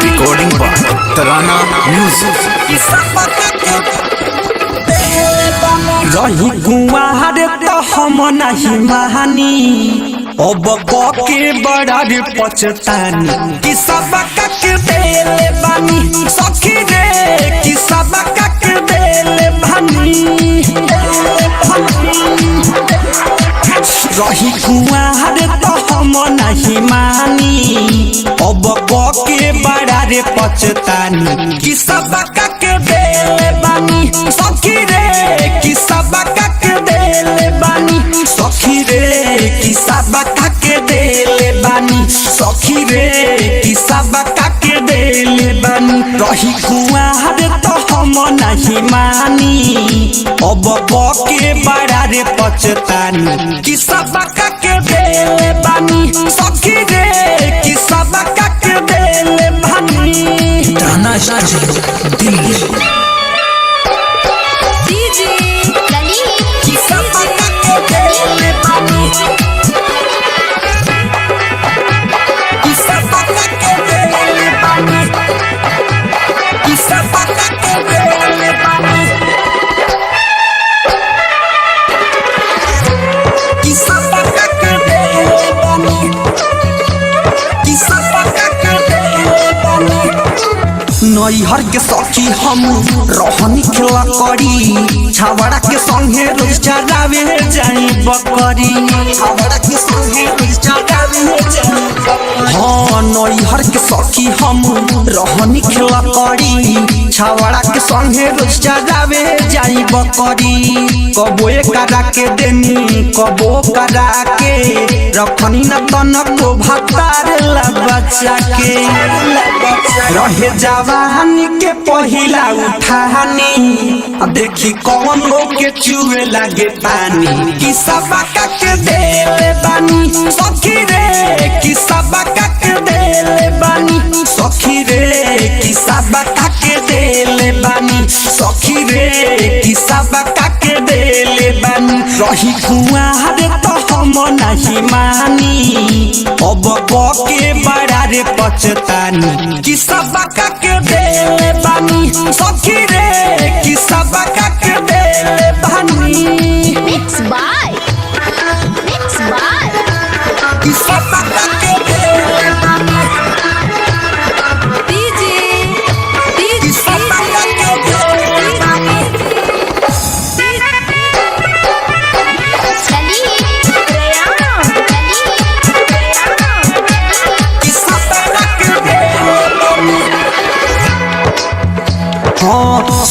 Recording by तराना music. रही गुआर तो हम नहीं महानी अब के बड़ा रे पछतानी कि सब के देले बानी सखी रे कि सब के देले बानी रही गुआर तो हम नहीं मानी अब के बड़ा रे पछतानी कि सब के देले बानी सखी रे कि सब के देले बानी सखी रे कि सब के देले बानी सखी रे कि सब के देले बानी रही कुआर तो हम नहीं मानी अब के बड़ा रे पछतानी कि सब के देले बानी सखी रे कि सब के देले बानी तराना दिल्ली नैहर के सखी हम रहनी खेला करी छावड़ा के संगे रोज चरावे जाई बकरी छावड़ा के संगे रोज चरावे जाई हाँ नैहर के सखी हम रहनी खेला करी छावड़ा के संगे रोज चरावे जाई बकरी कबो करा के देनी कबो करा के रखनी न तनको भातार ला बच्चा के रहे जवानी के पहिला उठानी देखी कौन लोग के चुए लगे पानी कि सब के देले बानी सखी रे कि सब के देले बानी सखी रे कि सब के देले बानी सखी रे कि सब के देले बानी रही कुआर तो हम नहीं मानी अब के बड़ा रे पछतानी कि सब के देले बानी सखी रे कि सब के देले बानी कि सब के देले बानी कि सब के देले बानी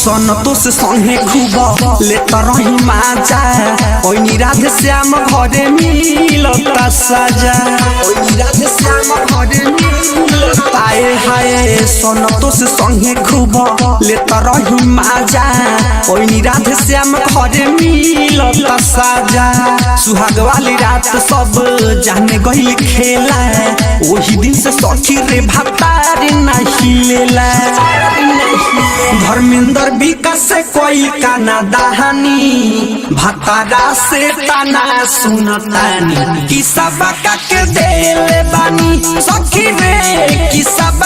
सनतो से संगे खूब लेता रही माजा ओइनी राधे श्याम घरे मिलता सजा ओइनी राधे श्याम घरे मिलता हाय सनतो से संगे खूब लेता रही माजा ओइनी राधे श्याम घरे मिलता सजा सुहाग वाली रात सब जाने गइल खेला वही दिन से सखी रे भातार नहीं लेला धर्मेंद्र विकास से कोई काना दहानी भतारा से ताना सुनतानी कि सब के देले बानी सखी रे कि सब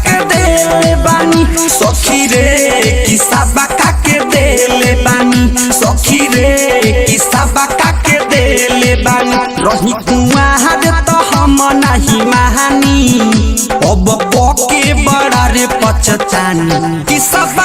के देले बानी सखी रे कि सब के देले बानी सखी रे कि सब के देले बानी रही कुआर तो हम नहीं महानी अब के बड़ा रे पछतानी कि सब